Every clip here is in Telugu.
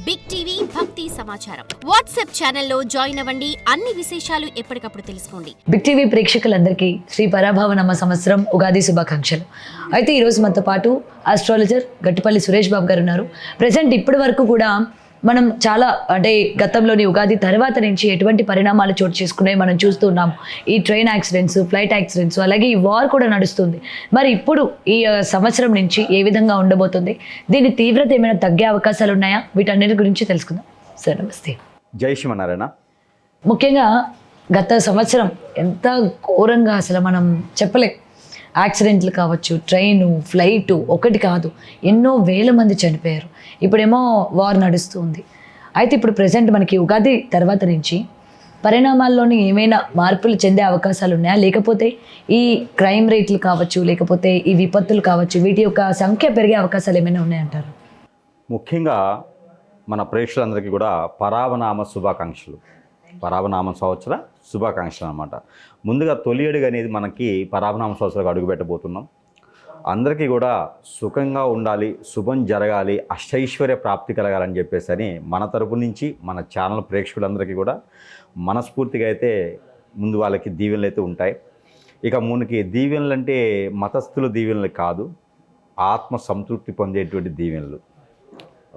బిగ్ టీవీ భక్తి సమాచారం వాట్సాప్ ఛానల్లో జాయిన్ అవ్వండి. అన్ని విశేషాలు ఎప్పటికప్పుడు తెలుసుకోండి. బిగ్ టీవీ ప్రేక్షకులందరికీ శ్రీ పరాభవనామ సంవత్సరం ఉగాది శుభాకాంక్షలు. అయితే ఈరోజు మనతో పాటు ఆస్ట్రాలజర్ గట్టిపల్లి సురేష్ బాబు గారు ఉన్నారు. ప్రజెంట్ ఇప్పటి వరకు కూడా మనం చాలా అంటే గతంలోని ఉగాది తర్వాత నుంచి ఎటువంటి పరిణామాలు చోటు చేసుకున్నాయి మనం చూస్తూ ఉన్నాం. ఈ ట్రైన్ యాక్సిడెంట్స్, ఫ్లైట్ యాక్సిడెంట్స్, అలాగే ఈ వార్ కూడా నడుస్తుంది. మరి ఇప్పుడు ఈ సంవత్సరం నుంచి ఏ విధంగా ఉండబోతుంది, దీని తీవ్రత ఏమైనా తగ్గే అవకాశాలు ఉన్నాయా, వీటన్నిటి గురించి తెలుసుకుందాం. సార్ నమస్తే. జై శ్రీమన్నారాయణ. ముఖ్యంగా గత సంవత్సరం ఎంత ఘోరంగా అసలు మనం చెప్పలేం. యాక్సిడెంట్లు కావచ్చు, ట్రైను, ఫ్లైటు, ఒకటి కాదు ఎన్నో వేల మంది చనిపోయారు. ఇప్పుడేమో వార్ నడుస్తుంది. అయితే ఇప్పుడు ప్రజెంట్ మనకి ఉగాది తర్వాత నుంచి పరిణామాల్లోని ఏమైనా మార్పులు చెందే అవకాశాలు ఉన్నాయా, లేకపోతే ఈ క్రైమ్ రేట్లు కావచ్చు, లేకపోతే ఈ విపత్తులు కావచ్చు, వీటి యొక్క సంఖ్య పెరిగే అవకాశాలు ఏమైనా ఉన్నాయంటారు? ముఖ్యంగా మన ప్రేక్షకులందరికీ కూడా పరావనామ శుభాకాంక్షలు, పరావనామ సంవత్సర శుభాకాంక్షలు అన్నమాట. ముందుగా తొలి అడుగు అనేది మనకి పరావనామ సంవత్సరాలకు అడుగు పెట్టబోతున్నాం. అందరికీ కూడా సుఖంగా ఉండాలి, శుభం జరగాలి, అష్టైశ్వర్య ప్రాప్తి కలగాలని చెప్పేసి అని మన తరపు నుంచి మన ఛానల్ ప్రేక్షకులందరికీ కూడా మనస్ఫూర్తిగా అయితే ముందు వాళ్ళకి దీవెనలు అయితే ఉంటాయి. ఇక మనకి దీవెనలు అంటే మతస్థుల దీవెనలు కాదు, ఆత్మ సంతృప్తి పొందేటువంటి దీవెనలు.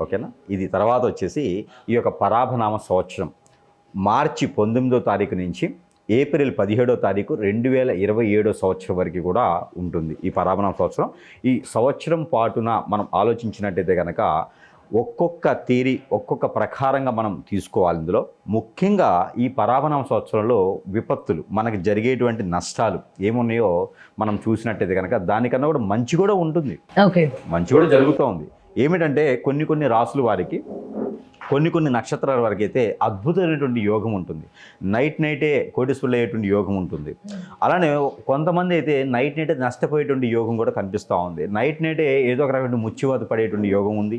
ఓకేనా. ఇది తర్వాత వచ్చేసి ఈ యొక్క పరాభనామ సంవత్సరం మార్చి 19వ తారీఖు నుంచి ఏప్రిల్ 17వ తారీఖు 2027 సంవత్సరం వరకు కూడా ఉంటుంది ఈ పరాభనామ సంవత్సరం. ఈ సంవత్సరం పాటున మనం ఆలోచించినట్టయితే కనుక ఒక్కొక్క థియరీ, ఒక్కొక్క ప్రకారంగా మనం తీసుకోవాలి. ఇందులో ముఖ్యంగా ఈ పరాభనామ సంవత్సరంలో విపత్తులు, మనకి జరిగేటువంటి నష్టాలు ఏమున్నాయో మనం చూసినట్టయితే కనుక దానికన్నా కూడా మంచి కూడా ఉంటుంది. ఓకే, మంచి కూడా జరుగుతూ ఉంది. ఏమిటంటే కొన్ని రాసుల వారికి, కొన్ని నక్షత్రాల వరకు అయితే అద్భుతమైనటువంటి యోగం ఉంటుంది. నైటే కోటీశ్వరులు అయ్యేటువంటి యోగం ఉంటుంది. అలానే కొంతమంది అయితే నైటే నష్టపోయేటువంటి యోగం కూడా కనిపిస్తూ ఉంది. నైటే ఏదో ఒక రకమైన ముచ్చివాత పడేటువంటి యోగం ఉంది.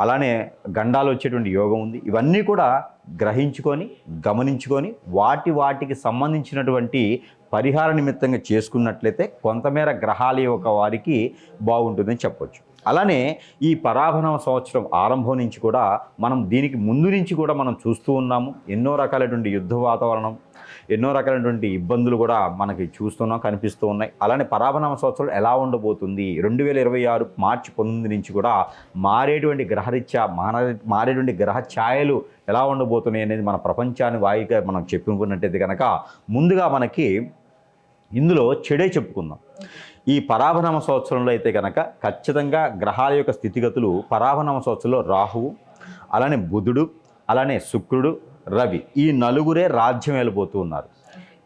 అలానే గండాలు వచ్చేటువంటి యోగం ఉంది. ఇవన్నీ కూడా గ్రహించుకొని, గమనించుకొని వాటికి సంబంధించినటువంటి పరిహార నిమిత్తంగా చేసుకున్నట్లయితే కొంతమేర గ్రహాల యొక్క వారికి బాగుంటుందని చెప్పొచ్చు. అలానే ఈ పరాభనామ సంవత్సరం ఆరంభం నుంచి కూడా మనం దీనికి ముందు నుంచి కూడా మనం చూస్తూ ఉన్నాము. ఎన్నో రకాలైనటువంటి యుద్ధ వాతావరణం, ఎన్నో రకాలైనటువంటి ఇబ్బందులు కూడా మనకి చూస్తున్నాం, కనిపిస్తూ ఉన్నాయి. అలానే పరాభనామ సంవత్సరం ఎలా ఉండబోతుంది, 2026 మార్చి 19 నుంచి కూడా మారేటువంటి గ్రహరీత్యా మారేటువంటి గ్రహ ఛాయలు ఎలా ఉండబోతున్నాయి అనేది మన ప్రపంచాన్ని వాయిగా మనం చెప్పుకున్నట్టయితే కనుక ముందుగా మనకి ఇందులో చెడే చెప్పుకుందాం. ఈ పరాభనామ సంవత్సరంలో అయితే కనుక ఖచ్చితంగా గ్రహాల యొక్క స్థితిగతులు పరాభనామ సంవత్సరంలో రాహువు, అలానే బుధుడు, అలానే శుక్రుడు, రవి, ఈ నలుగురే రాజ్యం వెళ్ళబోతూ ఉన్నారు.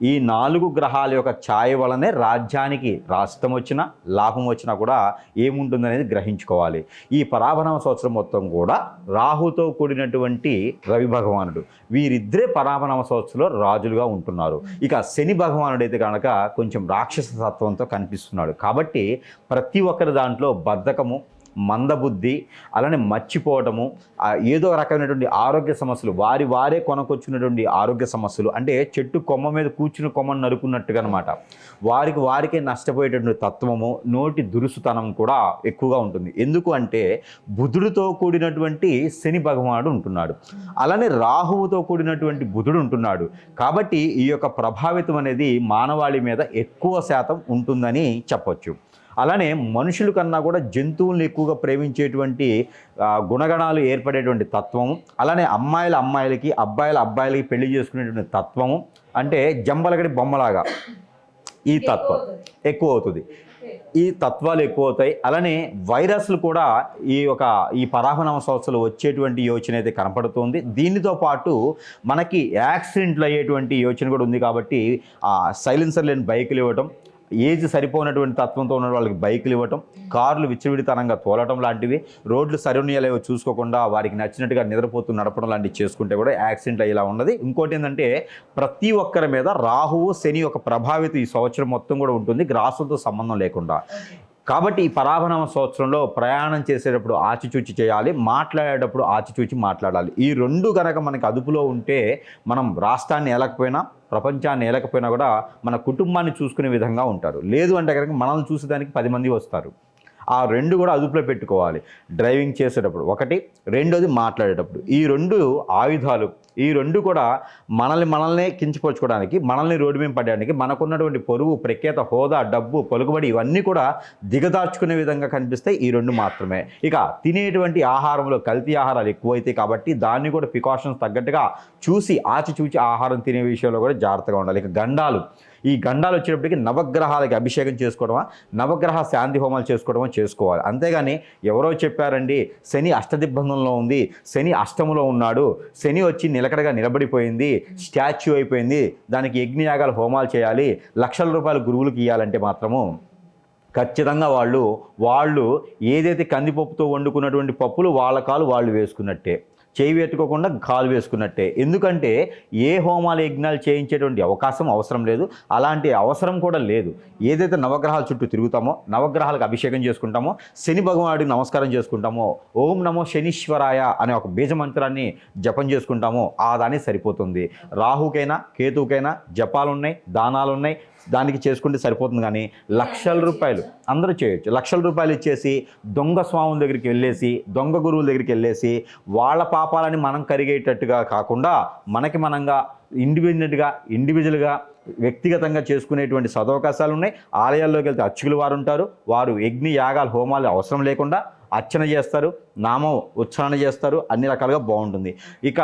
ఈ 4 గ్రహాల యొక్క ఛాయ వలనే రాజ్యానికి రాష్ట్రం వచ్చినా, లాభం వచ్చినా కూడా ఏముంటుందనేది గ్రహించుకోవాలి. ఈ పరాభనామ సంవత్సరం మొత్తం కూడా రాహుతో కూడినటువంటి రవి భగవానుడు, వీరిద్దరే పరాభనామ సంవత్సరంలో రాజులుగా ఉంటున్నారు. ఇక శని భగవానుడు అయితే కనుక కొంచెం రాక్షస తత్వంతో కనిపిస్తున్నాడు. కాబట్టి ప్రతి ఒక్కరి దాంట్లో బద్ధకము, మందబుద్ధి, అలానే మర్చిపోవటము, ఏదో రకమైనటువంటి ఆరోగ్య సమస్యలు, వారే కొనకొచ్చినటువంటి ఆరోగ్య సమస్యలు, అంటే చెట్టు కొమ్మ మీద కూర్చుని కొమ్మను నరుకున్నట్టుగా అనమాట. వారికే నష్టపోయేటటువంటి తత్వము, నోటి దురుసుతనం కూడా ఎక్కువగా ఉంటుంది. ఎందుకు అంటే బుధుడితో కూడినటువంటి శని భగవానుడు ఉంటున్నాడు, అలానే రాహువుతో కూడినటువంటి బుధుడు ఉంటున్నాడు. కాబట్టి ఈ యొక్క ప్రభావితం అనేది మానవాళి మీద ఎక్కువ శాతం ఉంటుందని చెప్పొచ్చు. అలానే మనుషుల కన్నా కూడా జంతువులను ఎక్కువగా ప్రేమించేటువంటి గుణగణాలు ఏర్పడేటువంటి తత్వము, అలానే అమ్మాయిలకి అబ్బాయిలకి పెళ్లి చేసుకునేటువంటి తత్వము, అంటే జంబలగడి బొమ్మలాగా ఈ తత్వం ఎక్కువ అవుతుంది. ఈ తత్వాలు ఎక్కువ అవుతాయి. అలానే వైరస్లు కూడా ఈ పరాభనామ సంవత్సరాలు వచ్చేటువంటి యోచన అయితే కనపడుతుంది. దీనితో పాటు మనకి యాక్సిడెంట్లు అయ్యేటువంటి యోచన కూడా ఉంది. కాబట్టి సైలెన్సర్ లేని బైకులు ఇవ్వటం, ఏజ్ సరిపోయినటువంటి తత్వంతో ఉన్న వాళ్ళకి బైకులు ఇవ్వటం, కార్లు విచ్చవిడితనంగా తోలటం లాంటివి, రోడ్లు సరినియలేవో చూసుకోకుండా వారికి నచ్చినట్టుగా నిద్రపోతూ నడపడం లాంటివి చేసుకుంటే కూడా యాక్సిడెంట్ అయ్యేలా ఉన్నది. ఇంకోటి ఏంటంటే ప్రతి ఒక్కరి మీద రాహువు, శని యొక్క ప్రభావితం ఈ సంవత్సరం మొత్తం కూడా ఉంటుంది, గ్రాసులతో సంబంధం లేకుండా. కాబట్టి ఈ పరాభనామ సంవత్సరంలో ప్రయాణం చేసేటప్పుడు ఆచిచూచి చేయాలి, మాట్లాడేటప్పుడు ఆచిచూచి మాట్లాడాలి. ఈ రెండు కనుక మనకి అదుపులో ఉంటే మనం రాష్ట్రాన్ని ఏలకపోయినా, ప్రపంచాన్ని ఏలకపోయినా కూడా మన కుటుంబాన్ని చూసుకునే విధంగా ఉంటారు. లేదు అంటే కనుక మనల్ని చూసేదానికి 10 మంది వస్తారు. ఆ రెండు కూడా అదుపులో పెట్టుకోవాలి. డ్రైవింగ్ చేసేటప్పుడు ఒకటి, రెండోది మాట్లాడేటప్పుడు. ఈ రెండు ఆయుధాలు, ఈ రెండు కూడా మనల్ని కించపరుచుకోవడానికి, మనల్ని రోడ్డు మీద పడడానికి, మనకున్నటువంటి పొరుగు, ప్రఖ్యాత, హోదా, డబ్బు, పలుకుబడి ఇవన్నీ కూడా దిగదార్చుకునే విధంగా కనిపిస్తాయి ఈ రెండు మాత్రమే. ఇక తినేటువంటి ఆహారంలో కల్తీ ఆహారాలు ఎక్కువైతాయి కాబట్టి దాన్ని కూడా ప్రికాషన్స్ తగ్గట్టుగా చూసి ఆచిచూచి ఆహారం తినే విషయంలో కూడా జాగ్రత్తగా ఉండాలి. ఇక గండాలు, ఈ గండాలు వచ్చేటప్పటికి నవగ్రహాలకి అభిషేకం చేసుకోవడమా, నవగ్రహ శాంతి హోమాలు చేసుకోవడమా చేసుకోవాలి. అంతేగాని ఎవరో చెప్పారండి శని అష్టదిగ్బంధంలో ఉంది, శని అష్టములో ఉన్నాడు, శని వచ్చి నిలకడగా నిలబడిపోయింది, స్టాచ్యూ అయిపోయింది, దానికి యజ్ఞయాగాలు హోమాలు చేయాలి, లక్షల రూపాయలు గురువులకు ఇవ్వాలంటే మాత్రము ఖచ్చితంగా వాళ్ళు ఏదైతే కందిపప్పుతో వండుకున్నటువంటి పప్పులు వాళ్ళ కాలు వాళ్ళు వేసుకున్నట్టే, చేయి పెట్టుకోకుండా కాలు వేసుకున్నట్టే. ఎందుకంటే ఏ హోమాలు యజ్ఞాలు చేయించేటువంటి అవసరం లేదు, అలాంటి అవసరం కూడా లేదు. ఏదైతే నవగ్రహాల చుట్టూ తిరుగుతామో, నవగ్రహాలకు అభిషేకం చేసుకుంటామో, శని భగవానుడికి నమస్కారం చేసుకుంటామో, ఓం నమో శనీశ్వరాయ అనే ఒక బీజమంత్రాన్ని జపం చేసుకుంటామో ఆ దానికి సరిపోతుంది. రాహుకైనా కేతువుకైనా జపాలున్నాయి, దానాలున్నాయి, దానికి చేసుకుంటే సరిపోతుంది. కానీ లక్షల రూపాయలు అందరూ చేయొచ్చు. లక్షల రూపాయలు ఇచ్చేసి దొంగ స్వాముల దగ్గరికి వెళ్ళేసి, దొంగ గురువుల దగ్గరికి వెళ్ళేసి వాళ్ళ పాపాలని మనం కరిగేటట్టుగా కాకుండా మనకి మనంగా ఇండివిజువల్గా వ్యక్తిగతంగా చేసుకునేటువంటి సదవకాశాలు ఉన్నాయి. ఆలయాల్లోకి వెళ్తే అర్చకులు వారు ఉంటారు, వారు యజ్ఞ యాగాలు హోమాలు అవసరం లేకుండా అర్చన చేస్తారు, నామం ఉచ్చారణ చేస్తారు, అన్ని రకాలుగా బాగుంటుంది. ఇక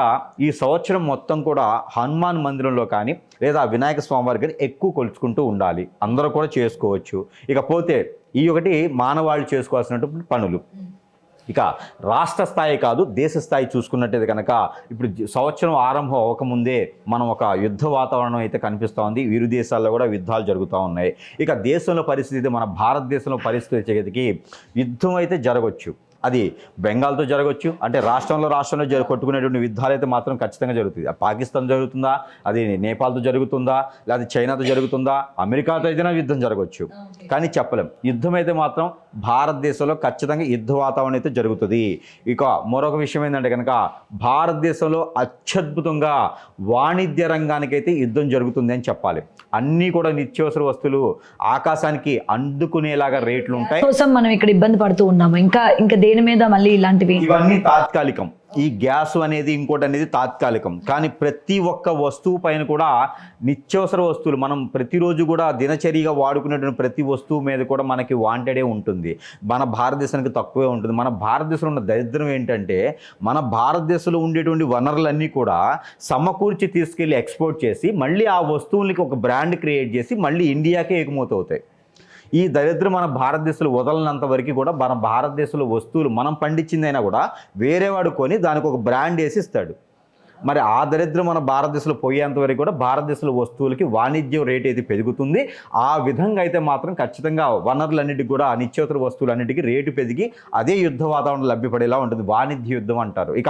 ఈ సంవత్సరం మొత్తం కూడా హనుమాన్ మందిరంలో కానీ లేదా వినాయక స్వామి వారి కానీ ఎక్కువ కొలుచుకుంటూ ఉండాలి. అందరూ కూడా చేసుకోవచ్చు. ఇకపోతే ఈ ఒకటి మానవాళి చేసుకోవాల్సినటువంటి పనులు. ఇక రాష్ట్ర స్థాయి కాదు దేశ స్థాయి చూసుకున్నట్టయితే కనుక ఇప్పుడు సంవత్సరం ఆరంభం అవ్వకముందే మనం ఒక యుద్ధ వాతావరణం అయితే కనిపిస్తూ ఉంది. ఇరు దేశాల్లో కూడా యుద్ధాలు జరుగుతూ ఉన్నాయి. ఇక దేశంలో పరిస్థితి, మన భారతదేశంలో పరిస్థితి వచ్చేటికి యుద్ధం అయితే జరగవచ్చు. అది బెంగాల్తో జరగవచ్చు, అంటే రాష్ట్రంలో కొట్టుకునేటువంటి యుద్ధాలు అయితే మాత్రం ఖచ్చితంగా జరుగుతుంది. పాకిస్తాన్ జరుగుతుందా, అది నేపాల్తో జరుగుతుందా, లేదా చైనాతో జరుగుతుందా, అమెరికాతో అయితేనే యుద్ధం జరగవచ్చు, కానీ చెప్పలేం. యుద్ధం అయితే మాత్రం భారతదేశంలో ఖచ్చితంగా యుద్ధ వాతావరణం అయితే జరుగుతుంది. ఇక మరొక విషయం ఏంటంటే కనుక భారతదేశంలో అత్యద్భుతంగా వాణిజ్య రంగానికైతే యుద్ధం జరుగుతుంది అని చెప్పాలి. అన్నీ కూడా నిత్యావసర వస్తువులు ఆకాశానికి అందుకునేలాగా రేట్లు ఉంటాయి. కోసం మనం ఇక్కడ ఇబ్బంది పడుతూ ఉన్నాము. ఇంకా దేని మీద మళ్ళీ ఇలాంటివి ఇవన్నీ తాత్కాలికం. ఈ గ్యాస్ అనేది ఇంకోటి అనేది తాత్కాలికం. కానీ ప్రతి ఒక్క వస్తువు పైన కూడా నిత్యావసర వస్తువులు మనం ప్రతిరోజు కూడా దినచర్యగా వాడుకునేటువంటి ప్రతి వస్తువు మీద కూడా మనకి వాంటెడే ఉంటుంది. మన భారతదేశానికి తక్కువే ఉంటుంది. మన భారతదేశంలో ఉన్న దరిద్రం ఏంటంటే మన భారతదేశంలో ఉండేటువంటి వనరులన్నీ కూడా సమకూర్చి తీసుకెళ్ళి ఎక్స్పోర్ట్ చేసి మళ్ళీ ఆ వస్తువులకి ఒక బ్రాండ్ క్రియేట్ చేసి మళ్ళీ ఇండియాకే ఎగుమవుతాయి. ఈ దరిద్రం మన భారతదేశంలో వదలనంత వరకు కూడా మన భారతదేశంలో వస్తువులు మనం పండించిందైనా కూడా వేరేవాడు కొని దానికి ఒక బ్రాండ్ వేసి ఇస్తాడు. మరి ఆ దరిద్రం మన భారతదేశంలో పోయేంత వరకు కూడా భారతదేశంలో వస్తువులకి వాణిజ్యం రేట్ అయితే పెరుగుతుంది. ఆ విధంగా అయితే మాత్రం ఖచ్చితంగా వనరులన్నిటికీ కూడా నిత్యావసర వస్తువులన్నిటికీ రేటు పెరిగి అదే యుద్ధ వాతావరణం లభ్యపడేలా ఉంటుంది. వాణిజ్య యుద్ధం అంటారు. ఇక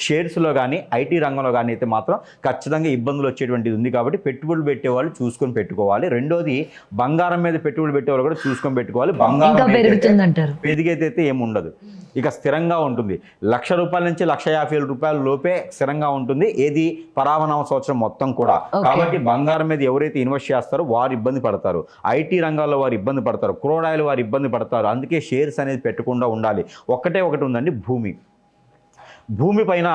షేర్స్లో కానీ ఐటీ రంగంలో కానీ అయితే మాత్రం ఖచ్చితంగా ఇబ్బందులు వచ్చేటువంటిది ఉంది. కాబట్టి పెట్టుబడులు పెట్టేవాళ్ళు చూసుకొని పెట్టుకోవాలి. రెండోది బంగారం మీద పెట్టుబడులు పెట్టేవాళ్ళు కూడా చూసుకొని పెట్టుకోవాలి. బంగారం పెరిగైతే ఏముండదు, ఇక స్థిరంగా ఉంటుంది. ₹1,00,000 నుంచి ₹1,50,000 లోపే స్థిరంగా ఉంటుంది. ఏది పరావనామ సంవత్సరం మొత్తం కూడా. కాబట్టి బంగారం మీద ఎవరైతే ఇన్వెస్ట్ చేస్తారో వారు ఇబ్బంది పడతారు. ఐటీ రంగాల్లో వారు ఇబ్బంది పడతారు. క్రూడ్ ఆయిల్ వారు ఇబ్బంది పడతారు. అందుకే షేర్స్ అనేది పెట్టకుండా ఉండాలి. ఒకటి ఉందండి, భూమి పైన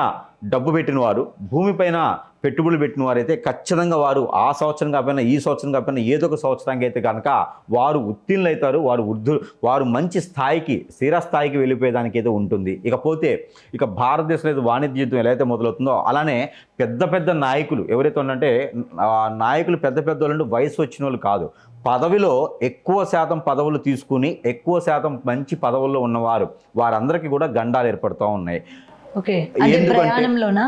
డబ్బు పెట్టిన వారు, భూమిపైన పెట్టుబడులు పెట్టిన వారైతే ఖచ్చితంగా వారు ఆ సంవత్సరం కాకపోయినా ఈ సంవత్సరం కాకపోయినా ఏదో ఒక సంవత్సరానికి అయితే కనుక వారు ఉత్తీర్ణులు అవుతారు. వారు మంచి స్థాయికి, స్థిరస్థాయికి వెళ్ళిపోయేదానికి అయితే ఉంటుంది. ఇకపోతే ఇక భారతదేశంలో అయితే వాణిజ్య యుద్ధం ఎలా అయితే మొదలవుతుందో అలానే పెద్ద పెద్ద నాయకులు ఎవరైతే ఉన్నారంటే నాయకులు పెద్ద వాళ్ళు వయసు వచ్చిన వాళ్ళు కాదు, పదవిలో ఎక్కువ శాతం పదవులు తీసుకుని ఎక్కువ శాతం మంచి పదవుల్లో ఉన్నవారు వారందరికీ కూడా గండాలు ఏర్పడుతూ ఉన్నాయి. ప్రయాణంలోనా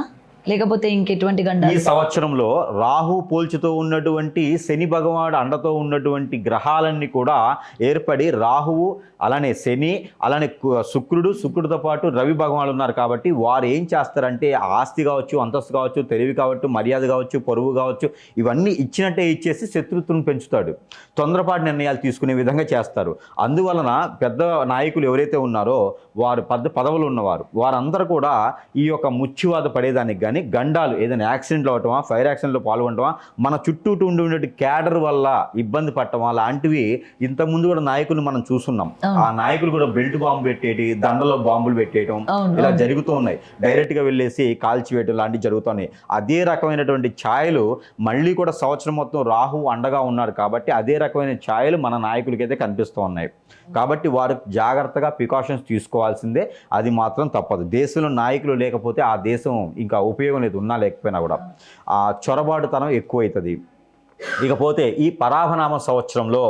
లేకపోతే ఇంకెటువంటి ఈ సంవత్సరంలో రాహు పోల్చుతో ఉన్నటువంటి శని భగవానుడు అండతో ఉన్నటువంటి గ్రహాలన్నీ కూడా ఏర్పడి రాహువు అలానే శని అలానే శుక్రుడితో పాటు రవి భగవానుడు ఉన్నారు. కాబట్టి వారు ఏం చేస్తారంటే ఆస్తి కావచ్చు, అంతస్తు కావచ్చు, తెలివి కావచ్చు, మర్యాద కావచ్చు, పరువు కావచ్చు, ఇవన్నీ ఇచ్చినట్టే ఇచ్చేసి శత్రుత్వం పెంచుతాడు. తొందరపాటు నిర్ణయాలు తీసుకునే విధంగా చేస్తారు. అందువలన పెద్ద నాయకులు ఎవరైతే ఉన్నారో వారు పెద్ద పదవులు ఉన్నవారు వారందరూ కూడా ఈ యొక్క ముచ్చువాద పడేదానికి కానీ గండాలు ఏదైనా యాక్సిడెంట్లు అవటమా, ఫైర్ యాక్సిడెంట్లో పాల్గొనటమా, మన చుట్టూ ఉండే క్యాడర్ వల్ల ఇబ్బంది పడటమా లాంటివి ఇంతకుముందు కూడా నాయకులు మనం చూస్తున్నాం. ఆ నాయకులు కూడా బెల్ట్ బాంబు పెట్టేటి, దండలో బాంబులు పెట్టేయటం ఇలా జరుగుతూ ఉన్నాయి. డైరెక్ట్గా వెళ్ళేసి కాల్చివేయటం లాంటివి జరుగుతున్నాయి. అదే రకమైనటువంటి ఛాయలు మళ్ళీ కూడా సంవత్సరం మొత్తం రాహు అండగా ఉన్నాడు కాబట్టి అదే రకమైన ఛాయలు మన నాయకులకైతే కనిపిస్తూ ఉన్నాయి. కాబట్టి వారు జాగ్రత్తగా ప్రికాషన్స్ తీసుకోవాల్సిందే, అది మాత్రం తప్పదు. దేశంలో నాయకులు లేకపోతే ఆ దేశం ఇంకా ఉపయోగం లేదు, ఉన్నా లేకపోయినా కూడా ఆ చొరబాటుతనం ఎక్కువవుతుంది. ఇకపోతే ఈ పరాభనామ సంవత్సరంలో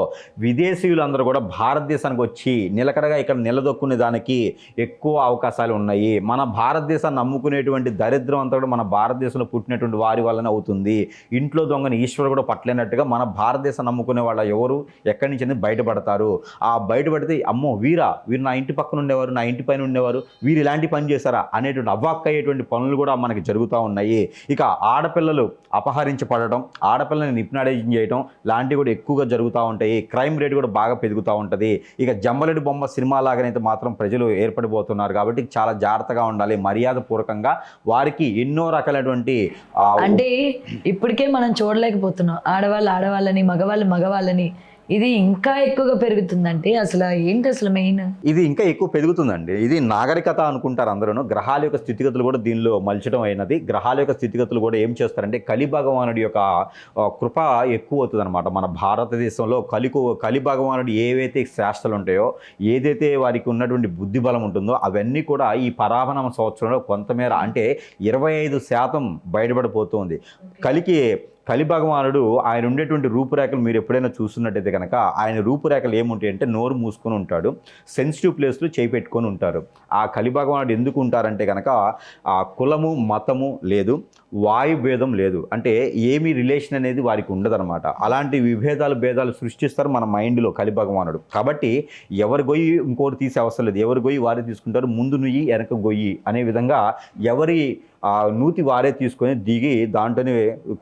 విదేశీయులందరూ కూడా భారతదేశానికి వచ్చి నిలకడగా ఇక్కడ నిలదొక్కునే దానికి ఎక్కువ అవకాశాలు ఉన్నాయి. మన భారతదేశాన్ని నమ్ముకునేటువంటి దరిద్రం అంతా కూడా మన భారతదేశంలో పుట్టినటువంటి వారి వల్లనే అవుతుంది. ఇంట్లో దొంగని ఈశ్వరుడు కూడా పట్టలేనట్టుగా మన భారతదేశం నమ్ముకునే వాళ్ళ ఎవరు ఎక్కడి నుంచి బయటపడతారు. ఆ బయటపడితే అమ్మో వీరు నా ఇంటి పక్కన ఉండేవారు, నా ఇంటి పైన ఉండేవారు, వీరు ఇలాంటి పని చేశారా అనేటువంటి అవ్వాక్కయ్యేటువంటి పనులు కూడా మనకి జరుగుతూ ఉన్నాయి. ఇక ఆడపిల్లలు అపహరించబడటం, ఆడపిల్లని నిపుణుడైజేషన్ చేయడం లాంటివి కూడా ఎక్కువగా జరుగుతూ ఉంటాయి. క్రైమ్ రేట్ కూడా బాగా పెరుగుతూ ఉంటుంది. ఇక జంబలెడి బొమ్మ సినిమా లాగానైతే మాత్రం ప్రజలు ఏర్పడిపోతున్నారు కాబట్టి చాలా జాగ్రత్తగా ఉండాలి. మర్యాద పూర్వకంగా వారికి ఎన్నో రకాలైనటువంటి అంటే ఇప్పటికే మనం చూడలేకపోతున్నాం ఆడవాళ్ళని, మగవాళ్ళని. ఇది ఇంకా ఎక్కువగా పెరుగుతుందంటే అసలు ఏంటి అసలు మెయిన్? ఇది ఇంకా ఎక్కువ పెరుగుతుందండి. ఇది నాగరికత అనుకుంటారు అందరూ. గ్రహాల యొక్క స్థితిగతులు కూడా దీనిలో మలచడం అయినది. గ్రహాల యొక్క స్థితిగతులు కూడా ఏం చేస్తారంటే కలి భగవానుడి యొక్క కృప ఎక్కువ అవుతుంది అనమాట. మన భారతదేశంలో కలి భగవానుడు ఏవైతే శాస్త్రాలు ఉంటాయో, ఏదైతే వారికి ఉన్నటువంటి బుద్ధి బలం ఉంటుందో అవన్నీ కూడా ఈ పరాభనామ సంవత్సరంలో కొంతమేర అంటే 25% బయటపడిపోతుంది. కలి భగవానుడు ఆయన ఉండేటువంటి రూపురేఖలు మీరు ఎప్పుడైనా చూస్తున్నట్టయితే కనుక ఆయన రూపురేఖలు ఏముంటాయి అంటే నోరు మూసుకొని ఉంటాడు, సెన్సిటివ్ ప్లేస్లో చేయి పెట్టుకొని ఉంటారు. ఆ కలి భగవానుడు ఎందుకు ఉంటారంటే కనుక ఆ కులము మతము లేదు, వాయుభేదం లేదు, అంటే ఏమీ రిలేషన్ అనేది వారికి ఉండదన్నమాట. అలాంటి భేదాలు సృష్టిస్తారు మన మైండ్లో కలి భగవానుడు. కాబట్టి ఎవరి గొయ్యి ఇంకోటి తీసే అవసరం లేదు, ఎవరి గొయ్యి వారే తీసుకుంటారు, ముందు నుయ్యి వెనక గొయ్యి అనే విధంగా ఎవరి నూతి వారే తీసుకొని దిగి దాంట్లోనే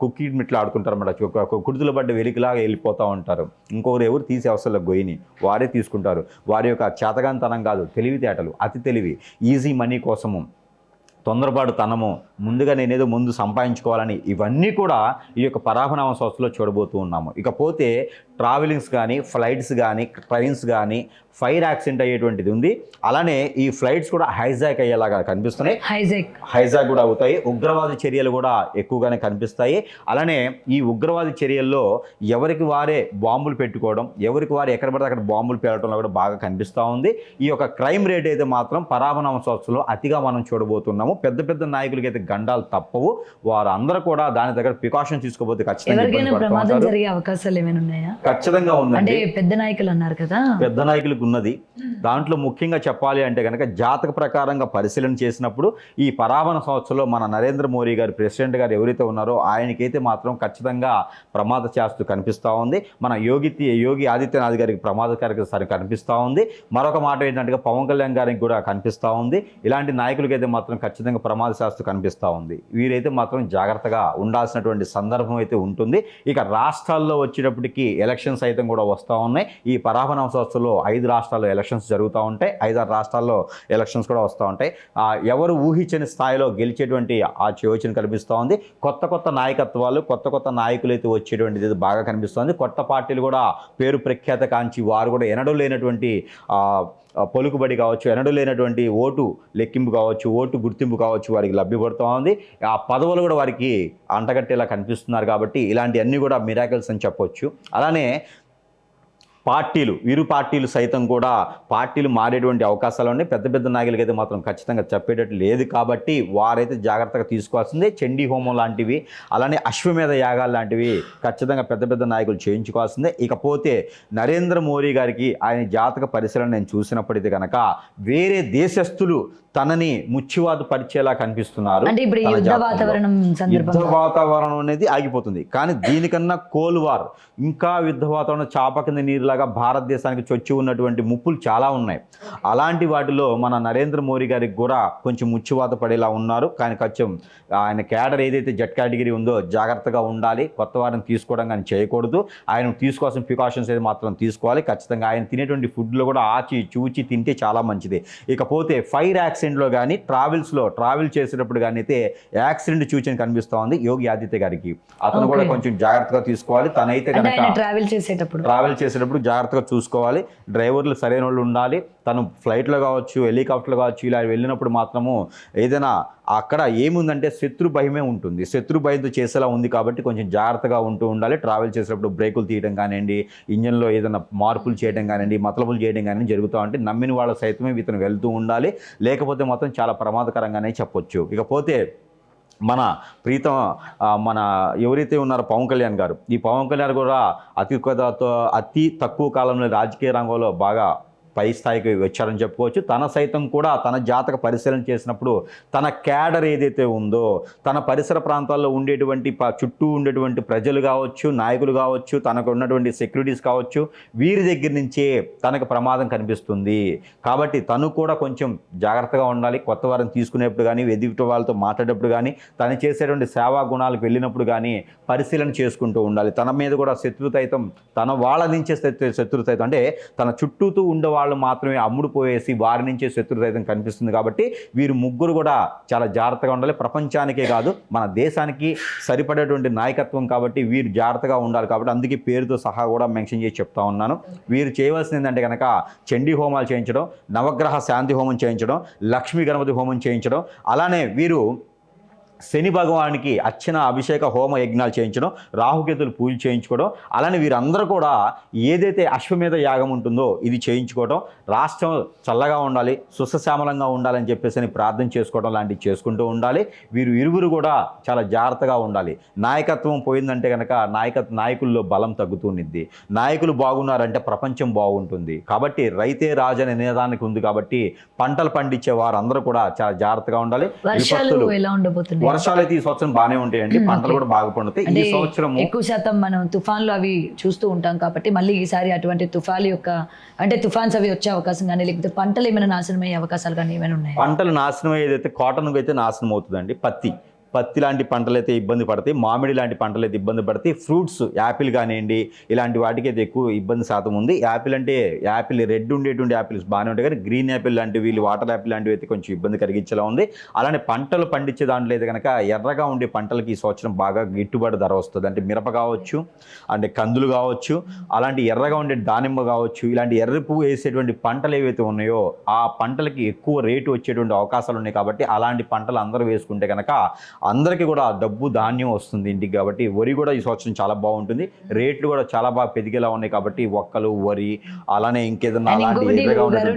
కుక్కీ మిట్లు ఆడుకుంటారు అన్నమాట. కుడుతులు పడ్డ వెలికిలాగా వెళ్ళిపోతూ ఉంటారు. ఇంకొకరు ఎవరు తీసే అవసరం లేదు, గొయ్యిని వారే తీసుకుంటారు. వారి యొక్క చేతగానితనం కాదు, తెలివితేటలు, అతి తెలివి, ఈజీ మనీ కోసము, తొందరపాటు తనము, ముందుగా నేనేదో ముందు సంపాదించుకోవాలని, ఇవన్నీ కూడా ఈ యొక్క పరాభనామ సంవత్సరంలో చూడబోతూ ఉన్నాము. ఇకపోతే ట్రావెలింగ్స్ కానీ, ఫ్లైట్స్ కానీ, ట్రైన్స్ కానీ ఫైర్ యాక్సిడెంట్ అయ్యేటువంటిది ఉంది. అలానే ఈ ఫ్లైట్స్ కూడా హైజాక్ అయ్యేలాగా కనిపిస్తున్నాయి, హైజాక్ కూడా అవుతాయి. ఉగ్రవాద చర్యలు కూడా ఎక్కువగానే కనిపిస్తాయి. అలానే ఈ ఉగ్రవాద చర్యల్లో ఎవరికి వారే బాంబులు పెట్టుకోవడం, ఎవరికి వారు ఎక్కడ పడితే అక్కడ బాంబులు పేలటంలో కూడా బాగా కనిపిస్తూ ఉంది. ఈ యొక్క క్రైమ్ రేట్ అయితే మాత్రం పరాభనామ సంవత్సరంలో అతిగా మనం చూడబోతున్నాము. పెద్ద పెద్ద నాయకులకి అయితే గండాలు తప్పవు. వారు అందరూ కూడా దాని దగ్గర ప్రికాషన్ తీసుకోకపోతే ఖచ్చితంగా జరిగే అవకాశాలు ఏమైనా ఉన్నాయా? ఖచ్చితంగా ఉందండి. పెద్ద నాయకులు అన్నారు కదా, పెద్ద నాయకులకు ఉన్నది. దాంట్లో ముఖ్యంగా చెప్పాలి అంటే కనుక జాతక ప్రకారంగా పరిశీలన చేసినప్పుడు ఈ పరాభన సంవత్సరంలో మన నరేంద్ర మోడీ గారు ప్రెసిడెంట్ గారు ఎవరైతే ఉన్నారో ఆయనకైతే మాత్రం ఖచ్చితంగా ప్రమాద శాస్త్రం కనిపిస్తూ ఉంది. మన యోగి ఆదిత్యనాథ్ గారికి ప్రమాదకారిక కనిపిస్తూ ఉంది. మరొక మాట ఏంటంటే పవన్ కళ్యాణ్ గారికి కూడా కనిపిస్తూ ఉంది. ఇలాంటి నాయకులకైతే మాత్రం ఖచ్చితంగా ప్రమాద శాస్త్రం కనిపిస్తూ ఉంది. వీరైతే మాత్రం జాగ్రత్తగా ఉండాల్సినటువంటి సందర్భం అయితే ఉంటుంది. ఇక రాష్ట్రాల్లో వచ్చేటప్పటికి ఎలక్షన్స్ అయితే కూడా వస్తూ ఉన్నాయి. ఈ పరాభనామ సంవత్సరంలో 5 రాష్ట్రాల్లో ఎలక్షన్స్ జరుగుతూ ఉంటాయి, 5-6 రాష్ట్రాల్లో ఎలక్షన్స్ కూడా వస్తూ ఉంటాయి. ఎవరు ఊహించని స్థాయిలో గెలిచేటువంటి ఆ యోచన కనిపిస్తూ ఉంది. కొత్త నాయకత్వాలు, కొత్త నాయకులు అయితే వచ్చేటువంటిది బాగా కనిపిస్తుంది. కొత్త పార్టీలు కూడా పేరు ప్రఖ్యాత కాంచి వారు కూడా ఎనడూ లేనటువంటి పలుకుబడి కావచ్చు, ఎనడూ లేనటువంటి ఓటు లెక్కింపు కావచ్చు, ఓటు గుర్తింపు కావచ్చు వారికి లభ్యపడుతూ ఉంది. ఆ పదవులు కూడా వారికి అంటగట్టేలా కనిపిస్తున్నారు. కాబట్టి ఇలాంటివన్నీ కూడా మిరాకిల్స్ అని చెప్పొచ్చు. అలానే ఇరు పార్టీలు సైతం కూడా పార్టీలు మారేటువంటి అవకాశాలు ఉన్నాయి. పెద్ద నాయకులకి అయితే మాత్రం ఖచ్చితంగా చెప్పేటట్టు లేదు. కాబట్టి వారైతే జాగ్రత్తగా తీసుకోవాల్సిందే. చండీ హోమం లాంటివి, అలానే అశ్వమేధ యాగాలు లాంటివి ఖచ్చితంగా పెద్ద నాయకులు చేయించుకోవాల్సిందే. ఇకపోతే నరేంద్ర మోడీ గారికి ఆయన జాతక పరిశీలన నేను చూసినప్పుడైతే కనుక వేరే దేశస్థులు తనని ముచ్చివాదు పరిచేలా కనిపిస్తున్నారు. యుద్ధ వాతావరణం అనేది ఆగిపోతుంది. కానీ దీనికన్నా కోల్డ్ వార్, ఇంకా యుద్ధ వాతావరణం చాప కింద నీరులా లాగా భారతదేశానికి చొచ్చి ఉన్నటువంటి ముప్పులు చాలా ఉన్నాయి. అలాంటి వాటిలో మన నరేంద్ర మోడీ గారికి కూడా కొంచెం ముచ్చివాత పడేలా ఉన్నారు. కానీ కొంచెం ఆయన క్యాడర్ ఏదైతే జెడ్ కేటగిరీ ఉందో జాగ్రత్తగా ఉండాలి. కొత్త వారిని తీసుకోవడం కానీ చేయకూడదు. ఆయన తీసుకోవాల్సిన ప్రికాషన్స్ అయితే మాత్రం తీసుకోవాలి. ఖచ్చితంగా ఆయన తినేటువంటి ఫుడ్లో కూడా ఆచి చూచి తింటే చాలా మంచిది. ఇకపోతే ఫైర్ యాక్సిడెంట్లో కానీ ట్రావెల్ చేసేటప్పుడు కానీ అయితే యాక్సిడెంట్ సూచన కనిపిస్తూ ఉంది యోగి ఆదిత్య గారికి. అతను కూడా కొంచెం జాగ్రత్తగా తీసుకోవాలి. తనైతే కనుక ట్రావెల్ చేసేటప్పుడు జాగ్రత్తగా చూసుకోవాలి. డ్రైవర్లు సరైన వాళ్ళు ఉండాలి. తను ఫ్లైట్లో కావచ్చు, హెలికాప్టర్లో కావచ్చు, ఇలా వెళ్ళినప్పుడు మాత్రము ఏదైనా అక్కడ ఏముందంటే శత్రు భయమే ఉంటుంది. శత్రు భయంతో చేసేలా ఉంది కాబట్టి కొంచెం జాగ్రత్తగా ఉంటూ ఉండాలి. ట్రావెల్ చేసేటప్పుడు బ్రేకులు తీయడం కానివ్వండి, ఇంజన్లో ఏదైనా మార్పులు చేయడం కానివ్వండి, మతలబులు చేయడం కానివ్వండి జరుగుతూ ఉంటే నమ్మిన వాళ్ళ సైతమే ఇతను వెళ్తూ ఉండాలి. లేకపోతే మాత్రం చాలా ప్రమాదకరంగానే చెప్పొచ్చు. ఇకపోతే మన ప్రీతం మన ఎవరైతే ఉన్నారో పవన్ కళ్యాణ్ గారు, ఈ పవన్ కళ్యాణ్ కూడా అతి తక్కువ కాలంలో రాజకీయ రంగంలో బాగా పై స్థాయికి వచ్చారని చెప్పుకోవచ్చు. తన సైతం కూడా తన జాతక పరిశీలన చేసినప్పుడు తన క్యాడర్ ఏదైతే ఉందో, తన పరిసర ప్రాంతాల్లో ఉండేటువంటి చుట్టూ ఉండేటువంటి ప్రజలు కావచ్చు, నాయకులు కావచ్చు, తనకు ఉన్నటువంటి సెక్యూరిటీస్ కావచ్చు, వీరి దగ్గర నుంచే తనకు ప్రమాదం కనిపిస్తుంది. కాబట్టి తను కూడా కొంచెం జాగ్రత్తగా ఉండాలి. కొత్త వారిని తీసుకునేప్పుడు కానీ, ఎదుటి వాళ్ళతో మాట్లాడేటప్పుడు కానీ, తను చేసేటువంటి సేవా గుణాలకు వెళ్ళినప్పుడు కానీ పరిశీలన చేసుకుంటూ ఉండాలి. తన మీద కూడా శత్రుతైతం, తన వాళ్ళ నుంచే శత్రుతైతం అంటే తన చుట్టూతూ ఉండే వాళ్ళు మాత్రమే అమ్ముడుపోయేసి వారి నుంచే శత్రుతైతం కనిపిస్తుంది. కాబట్టి వీరు ముగ్గురు కూడా చాలా జాగ్రత్తగా ఉండాలి. ప్రపంచానికే కాదు మన దేశానికి సరిపడేటువంటి నాయకత్వం కాబట్టి వీరు జాగ్రత్తగా ఉండాలి. కాబట్టి అందుకే పేరుతో సహా కూడా మెన్షన్ చేసి చెప్తా ఉన్నాను. వీరు చేయవలసింది ఏంటంటే కనుక చండీ హోమాలు చేయించడం, నవగ్రహ శాంతి హోమం చేయించడం, లక్ష్మీ గణపతి హోమం చేయించడం, అలానే వీరు శని భగవానికి అర్చన అభిషేక హోమ యజ్ఞాలు చేయించడం, రాహుకేతులు పూజ చేయించుకోవడం, అలానే వీరందరూ కూడా ఏదైతే అశ్వమేధ యాగం ఉంటుందో ఇది చేయించుకోవడం, రాష్ట్రం చల్లగా ఉండాలి, సుసశ్యామలంగా ఉండాలని చెప్పేసి ప్రార్థన చేసుకోవడం లాంటివి చేసుకుంటూ ఉండాలి. వీరు ఇరువురు కూడా చాలా జాగ్రత్తగా ఉండాలి. నాయకత్వం పోయిందంటే కనుక నాయకుల్లో బలం తగ్గుతుంది. నాయకులు బాగున్నారంటే ప్రపంచం బాగుంటుంది. కాబట్టి రైతే రాజు అనే నినాదానికి ఉంది. కాబట్టి పంటలు పండించే వారందరూ కూడా చాలా జాగ్రత్తగా ఉండాలి. వర్షాలు అయితే ఈ సంవత్సరం బాగానే ఉంటాయండి. పంటలు కూడా బాగా పండుతాయి. ఈ సంవత్సరం ఎక్కువ శాతం మనం తుఫాన్లు అవి చూస్తూ ఉంటాం కాబట్టి మళ్ళీ ఈసారి అటువంటి తుఫాన్స్ అవి వచ్చే అవకాశం కానీ, లేకపోతే పంటలు ఏమైనా నాశనం అయ్యే అవకాశాలు కానీ ఏమైనా ఉన్నాయి? పంటలు నాశనం అయ్యేదైతే కాటన్ అయితే నాశనం అవుతుందండి. పత్తి లాంటి పంటలు అయితే ఇబ్బంది పడతాయి. మామిడి లాంటి పంటలు అయితే ఇబ్బంది పడతాయి. ఫ్రూట్స్ యాపిల్ కానివ్వండి ఇలాంటి వాటికి అయితే ఎక్కువ ఇబ్బంది శాతం ఉంది. యాపిల్ రెడ్ ఉండేటువంటి యాపిల్స్ బాగానే ఉంటాయి, కానీ గ్రీన్ యాపిల్ లాంటివి, వాటర్ యాపిల్ లాంటివి అయితే కొంచెం ఇబ్బంది కలిగించేలా ఉంది. అలానే పంటలు పండించే దాంట్లో అయితే కనుక ఎర్రగా ఉండే పంటలకి ఈ సంవత్సరం బాగా గిట్టుబాటు ధర వస్తుంది. అంటే మిరప కావచ్చు, అంటే కందులు కావచ్చు, అలాంటి ఎర్రగా ఉండే దానిమ్మ కావచ్చు, ఇలాంటి ఎర్ర పువ్వు వేసేటువంటి పంటలు ఏవైతే ఉన్నాయో ఆ పంటలకి ఎక్కువ రేటు వచ్చేటువంటి అవకాశాలు ఉన్నాయి. కాబట్టి అలాంటి పంటలు అందరూ వేసుకుంటే కనుక అందరికీ కూడా డబ్బు ధాన్యం వస్తుంది ఇంటికి. కాబట్టి వరి కూడా ఈ సంవత్సరం చాలా బాగుంటుంది. రేట్లు కూడా చాలా బాగా పెరిగేలా ఉన్నాయి. కాబట్టి ఒక్కలు, వరి, అలానే ఇంకేదన్నా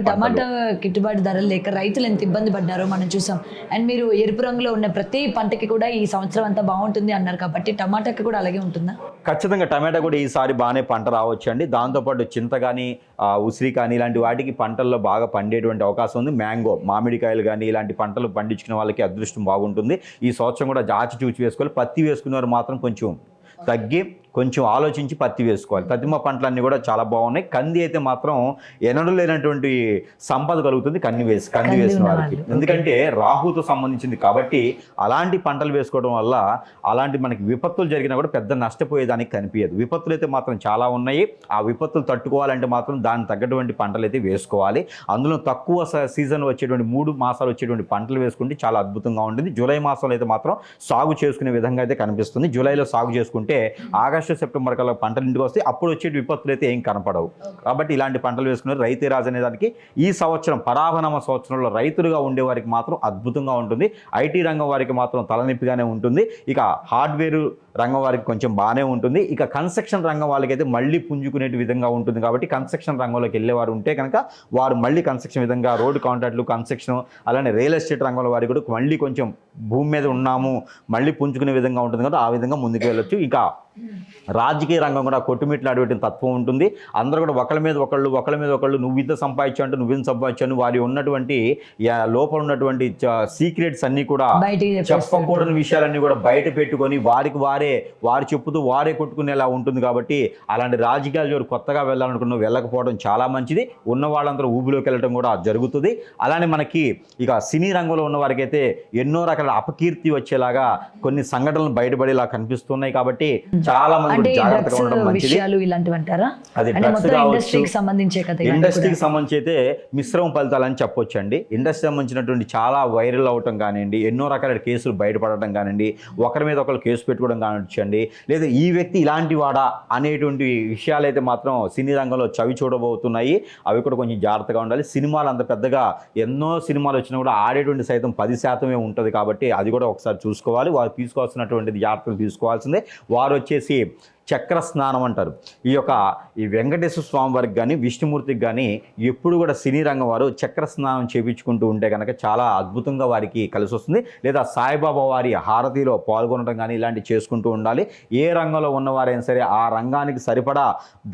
టమాటా గిట్టుబాటు ధరలు లేక రైతులు ఎంత ఇబ్బంది పడ్డారో మనం చూసాం. అండ్ మీరు ఎరుపు రంగులో ఉన్న ప్రతి పంటకి కూడా ఈ సంవత్సరం అంతా బాగుంటుంది అన్నారు కాబట్టి టమాటాకి కూడా అలాగే ఉంటుందా? ఖచ్చితంగా టమాటా కూడా ఈసారి బాగానే పంట రావచ్చు అండి. దాంతోపాటు చింత కానీ, ఉసిరి కానీ ఇలాంటి వాటికి పంటల్లో బాగా పండేటువంటి అవకాశం ఉంది. మ్యాంగో, మామిడికాయలు కానీ ఇలాంటి పంటలు పండించుకునే వాళ్ళకి అదృష్టం బాగుంటుంది. ఈ సంవత్సరం కూడా జాచి చూచి వేసుకోవాలి. పత్తి వేసుకునేవారు మాత్రం కొంచెం తగ్గి కొంచెం ఆలోచించి పత్తి వేసుకోవాలి. తదిమ పంటలన్నీ కూడా చాలా బాగున్నాయి. కంది అయితే మాత్రం ఎనడు లేనటువంటి సంపద కలుగుతుంది కంది వేసిన వారికి. ఎందుకంటే రాహుతో సంబంధించింది కాబట్టి అలాంటి పంటలు వేసుకోవడం వల్ల అలాంటి మనకి విపత్తులు జరిగినా కూడా పెద్ద నష్టపోయేదానికి కనిపించదు. విపత్తులు అయితే మాత్రం చాలా ఉన్నాయి. ఆ విపత్తులు తట్టుకోవాలంటే మాత్రం దానికి తగ్గటువంటి పంటలు అయితే వేసుకోవాలి. అందులో తక్కువ సీజన్ వచ్చేటువంటి 3 మాసాలు వచ్చేటువంటి పంటలు వేసుకుంటే చాలా అద్భుతంగా ఉంటుంది. జూలై మాసంలో అయితే మాత్రం సాగు చేసుకునే విధంగా అయితే కనిపిస్తుంది. జూలైలో సాగు చేసుకుంటే ఆగస్టు సెప్టెంబర్ కల్లా పంటలు ఇంటికి వస్తే అప్పుడు వచ్చే విపత్తులు అయితే ఏం కనపడవు. కాబట్టి ఇలాంటి పంటలు వేసుకునే రైతే రాజు అనే దానికి ఈ సంవత్సరం పరాభనామ సంవత్సరంలో రైతులుగా ఉండేవారికి మాత్రం అద్భుతంగా ఉంటుంది. ఐటీ రంగం వారికి మాత్రం తలనొప్పిగానే ఉంటుంది. ఇక హార్డ్వేర్ రంగం వారికి కొంచెం బాగానే ఉంటుంది. ఇక కన్స్ట్రక్షన్ రంగం వాళ్ళకైతే మళ్ళీ పుంజుకునే విధంగా ఉంటుంది. కాబట్టి కన్స్ట్రక్షన్ రంగంలోకి వెళ్ళేవారు ఉంటే కనుక వారు మళ్ళీ కన్స్ట్రక్షన్ విధంగా రోడ్డు కాంట్రాక్టులు, కన్స్ట్రక్షన్, అలానే రియల్ ఎస్టేట్ రంగంలో వారికి కూడా మళ్ళీ కొంచెం భూమి మీద ఉన్నాము మళ్ళీ పుంజుకునే విధంగా ఉంటుంది కదా, ఆ విధంగా ముందుకు వెళ్ళొచ్చు. ఇక రాజకీయ రంగం కూడా కొట్టుమిట్లాడేటువంటి తత్వం ఉంటుంది. అందరూ కూడా ఒకళ్ళ మీద ఒకళ్ళు నువ్వు ఇంత సంపాదించావు, నువ్వింత సంపాదించాను, వారి ఉన్నటువంటి లోపల ఉన్నటువంటి సీక్రెట్స్ అన్నీ కూడా చెప్పకూడని విషయాలన్నీ కూడా బయట పెట్టుకొని వారికి వారే వారు చెప్పుతూ వారే కొట్టుకునేలా ఉంటుంది. కాబట్టి అలాంటి రాజకీయాల జోరు కొత్తగా వెళ్ళాలనుకున్న వెళ్ళకపోవడం చాలా మంచిది. ఉన్న వాళ్ళందరూ ఊబిలోకి వెళ్ళడం కూడా జరుగుతుంది. అలానే మనకి ఇక సినీ రంగంలో ఉన్న వారికి అయితే ఎన్నో రకాల అపకీర్తి వచ్చేలాగా కొన్ని సంఘటనలు బయటపడేలా కనిపిస్తున్నాయి. కాబట్టి చాలా మంది జాగ్రత్తగా ఉండడం మంచిది. ఇలాంటివి అంటారా? అది డ్రగ్స్ ఇండస్ట్రీకి సంబంధించే కదా, ఇండస్ట్రీకి సంబంధించి అయితే మిశ్రమ ఫలితాలని చెప్పొచ్చు అండి. ఇండస్ట్రీ సంబంధించినటువంటి చాలా వైరల్ అవటం కానివ్వండి, ఎన్నో రకాల కేసులు బయటపడటం కానివ్వండి, ఒకరి మీద ఒకరు కేసు పెట్టుకోవడం కానివ్వండి, లేదా ఈ వ్యక్తి ఇలాంటి వాడా అనేటువంటి విషయాలు అయితే మాత్రం సినీ రంగంలో చవి చూడబోతున్నాయి. అవి కూడా కొంచెం జాగ్రత్తగా ఉండాలి. సినిమాలు అంత పెద్దగా ఎన్నో సినిమాలు వచ్చినా కూడా ఆడేటువంటి సైతం 10% ఉంటుంది. కాబట్టి అది కూడా ఒకసారి చూసుకోవాలి. వారు తీసుకోవాల్సినటువంటి జాగ్రత్తలు తీసుకోవాల్సిందే. వారు వచ్చేసి చక్ర స్నానం అంటారు. ఈ వెంకటేశ్వర స్వామి వారికి కానీ విష్ణుమూర్తికి కానీ ఎప్పుడు కూడా సినీ రంగం వారు చక్ర స్నానం చేయించుకుంటూ ఉంటే కనుక చాలా అద్భుతంగా వారికి కలిసి వస్తుంది. లేదా సాయిబాబా వారి హారతిలో పాల్గొనడం కానీ ఇలాంటివి చేసుకుంటూ ఉండాలి. ఏ రంగంలో ఉన్నవారైనా సరే ఆ రంగానికి సరిపడా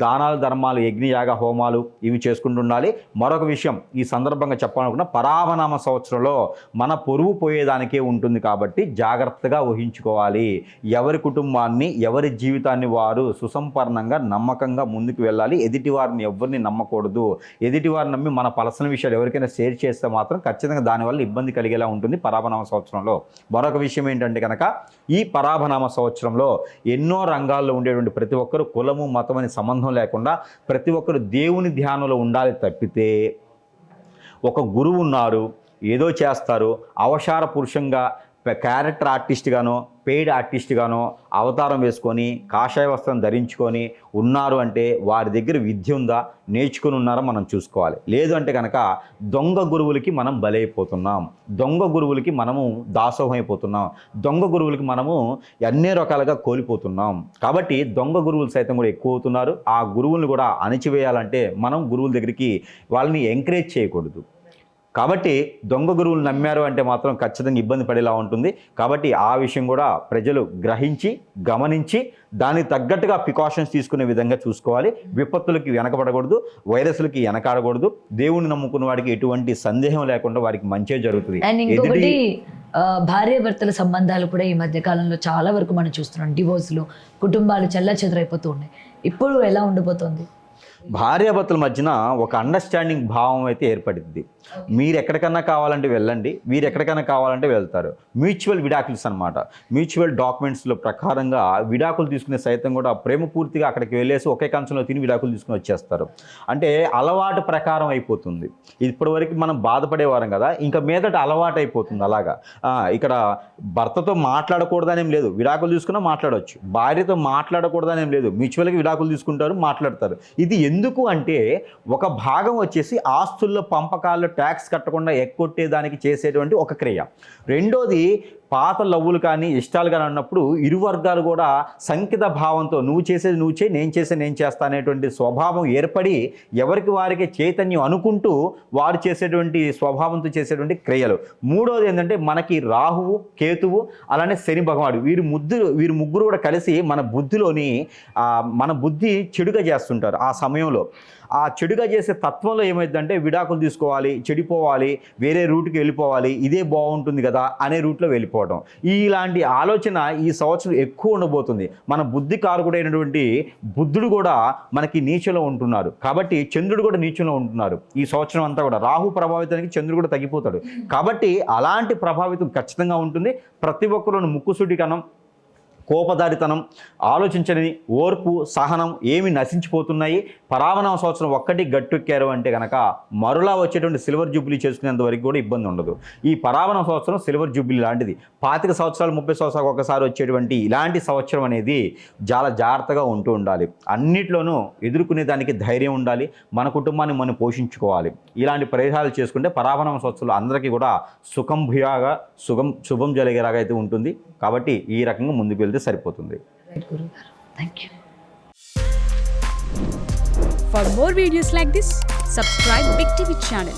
దానాలు, ధర్మాలు, యజ్ఞయాగ హోమాలు ఇవి చేసుకుంటూ ఉండాలి. మరొక విషయం ఈ సందర్భంగా చెప్పాలనుకున్న పరాభనామ సంవత్సరంలో మన పొరుగు పోయేదానికే ఉంటుంది. కాబట్టి జాగ్రత్తగా ఊహించుకోవాలి. ఎవరి కుటుంబాన్ని, ఎవరి జీవితాన్ని వారు సుసంపన్నంగా నమ్మకంగా ముందుకు వెళ్ళాలి. ఎదుటి వారిని ఎవరిని నమ్మకూడదు. ఎదుటి వారిని నమ్మి మన పర్సనల్ విషయాలు ఎవరికైనా షేర్ చేస్తే మాత్రం ఖచ్చితంగా దానివల్ల ఇబ్బంది కలిగేలా ఉంటుంది పరాభనామ సంవత్సరంలో. మరొక విషయం ఏంటంటే కనుక ఈ పరాభనామ సంవత్సరంలో ఎన్నో రంగాల్లో ఉండేటువంటి ప్రతి ఒక్కరు కులము, మతం అనే సంబంధం లేకుండా ప్రతి ఒక్కరు దేవుని ధ్యానంలో ఉండాలి. తప్పితే ఒక గురువు ఉన్నారు, ఏదో చేస్తారు, అవతార పురుషంగా క్యారెక్టర్ ఆర్టిస్ట్గానో పెయిడ్ ఆర్టిస్ట్గానో అవతారం వేసుకొని కాషాయ వస్త్రం ధరించుకొని ఉన్నారు అంటే వారి దగ్గర విద్య ఉందా, నేర్చుకుని ఉన్నారో మనం చూసుకోవాలి. లేదు అంటే కనుక దొంగ గురువులకి మనం బలైపోతున్నాం. దొంగ గురువులకి మనము దాసోహం అయిపోతున్నాం. దొంగ గురువులకి మనము అన్ని రకాలుగా కోల్పోతున్నాం. కాబట్టి దొంగ గురువులు సైతం కూడా ఎక్కువ అవుతున్నారు. ఆ గురువులను కూడా అణిచివేయాలంటే మనం గురువుల దగ్గరికి వాళ్ళని ఎంకరేజ్ చేయకూడదు. కాబట్టి దొంగ గురువులు నమ్మారు అంటే మాత్రం ఖచ్చితంగా ఇబ్బంది పడేలా ఉంటుంది. కాబట్టి ఆ విషయం కూడా ప్రజలు గ్రహించి గమనించి దానికి తగ్గట్టుగా ప్రికాషన్స్ తీసుకునే విధంగా చూసుకోవాలి. విపత్తులకి వెనకబడకూడదు, వైరస్లకి వెనకాడకూడదు. దేవుణ్ణి నమ్ముకున్న వాడికి ఎటువంటి సందేహం లేకుండా వారికి మంచే జరుగుతుంది. అండ్ ఇంకొకటి భార్యాభర్తల సంబంధాలు కూడా ఈ మధ్య కాలంలో చాలా వరకు మనం చూస్తున్నాం. డివోర్స్లు, కుటుంబాలు చెల్లాచెదరైపోతూ ఉన్నాయి. ఇప్పుడు ఎలా ఉండబోతోంది? భార్యాభర్తల మధ్యన ఒక అండర్స్టాండింగ్ భావం అయితే ఏర్పడింది. మీరు ఎక్కడికన్నా కావాలంటే వెళ్ళండి, మీరు ఎక్కడికైనా కావాలంటే వెళ్తారు. మ్యూచువల్ విడాకుల్స్ అనమాట. మ్యూచువల్ డాక్యుమెంట్స్లో ప్రకారంగా విడాకులు తీసుకునే సైతం కూడా ప్రేమ పూర్తిగా అక్కడికి వెళ్ళేసి ఒకే కంచంలో తిని విడాకులు తీసుకుని వచ్చేస్తారు. అంటే అలవాటు ప్రకారం అయిపోతుంది. ఇప్పటివరకు మనం బాధపడేవారం కదా, ఇంకా మీదట అలవాటు అయిపోతుంది. అలాగా ఇక్కడ భర్తతో మాట్లాడకూడదనేం లేదు, విడాకులు తీసుకున్నా మాట్లాడవచ్చు. భార్యతో మాట్లాడకూడదనేం లేదు, మ్యూచువల్గా విడాకులు తీసుకుంటారు, మాట్లాడతారు. ఇది ఎందుకు అంటే ఒక భాగం వచ్చేసి ఆస్తుల్లో పంపకాల్లో ట్యాక్స్ కట్టకుండా ఎక్కొట్టేదానికి చేసేటువంటి ఒక క్రియ. రెండోది పాత లవ్వులు కానీ ఇష్టాలు కానీ అన్నప్పుడు ఇరు వర్గాలు కూడా సంకిత భావంతో నువ్వు చేసేది నువ్వు చేయి, నేను చేసేది నేను చేస్తా అనేటువంటి స్వభావం ఏర్పడి ఎవరికి వారికి చైతన్యం అనుకుంటూ వారు చేసేటువంటి స్వభావంతో చేసేటువంటి క్రియలు. మూడోది ఏంటంటే మనకి రాహువు, కేతువు, అలానే శని భగవానుడు వీరు ముగ్గురు కూడా కలిసి మన బుద్ధి చెడుగా చేస్తుంటారు. ఆ సమయంలో ఆ చెడుగా చేసే తత్వంలో ఏమైందంటే విడాకులు తీసుకోవాలి, చెడిపోవాలి, వేరే రూట్కి వెళ్ళిపోవాలి, ఇదే బాగుంటుంది కదా అనే రూట్లో వెళ్ళిపోవడం. ఇలాంటి ఆలోచన ఈ సంవత్సరం ఎక్కువ ఉండబోతుంది. మన బుద్ధి కారకుడైనటువంటి బుద్ధుడు కూడా మనకి నీచలో ఉంటున్నారు. కాబట్టి చంద్రుడు కూడా నీచలో ఉంటున్నారు. ఈ సంవత్సరం అంతా కూడా రాహు ప్రభావితానికి చంద్రుడు కూడా తగ్గిపోతాడు. కాబట్టి అలాంటి ప్రభావితం ఖచ్చితంగా ఉంటుంది. ప్రతి ఒక్కరు ముక్కుసూటికనం, కోపదారితనం, ఆలోచించని ఓర్పు, సహనం ఏమి నశించిపోతున్నాయి. పరాభనామ సంవత్సరం ఒక్కటి గట్టెక్కారు అంటే కనుక మరలా వచ్చేటువంటి సిల్వర్ జూబ్లీ చేసుకునేంత వరకు కూడా ఇబ్బంది ఉండదు. ఈ పరాభనామ సంవత్సరం సిల్వర్ జూబ్లీ లాంటిది. 25 సంవత్సరాలు 30 సంవత్సరాలు ఒకసారి వచ్చేటువంటి ఇలాంటి సంవత్సరం అనేది చాలా జాగ్రత్తగా ఉంటూ ఉండాలి. అన్నిట్లోనూ ఎదుర్కొనే దానికి ధైర్యం ఉండాలి. మన కుటుంబాన్ని మనం పోషించుకోవాలి. ఇలాంటి ప్రయత్నాలు చేసుకుంటే పరాభనామ సంవత్సరంలో అందరికీ కూడా శుభం జరిగేలాగా అయితే ఉంటుంది. కాబట్టి ఈ రకంగా ముందుకు వెళ్తే సరిపోతుంది. For more videos like this, subscribe Big TV channel.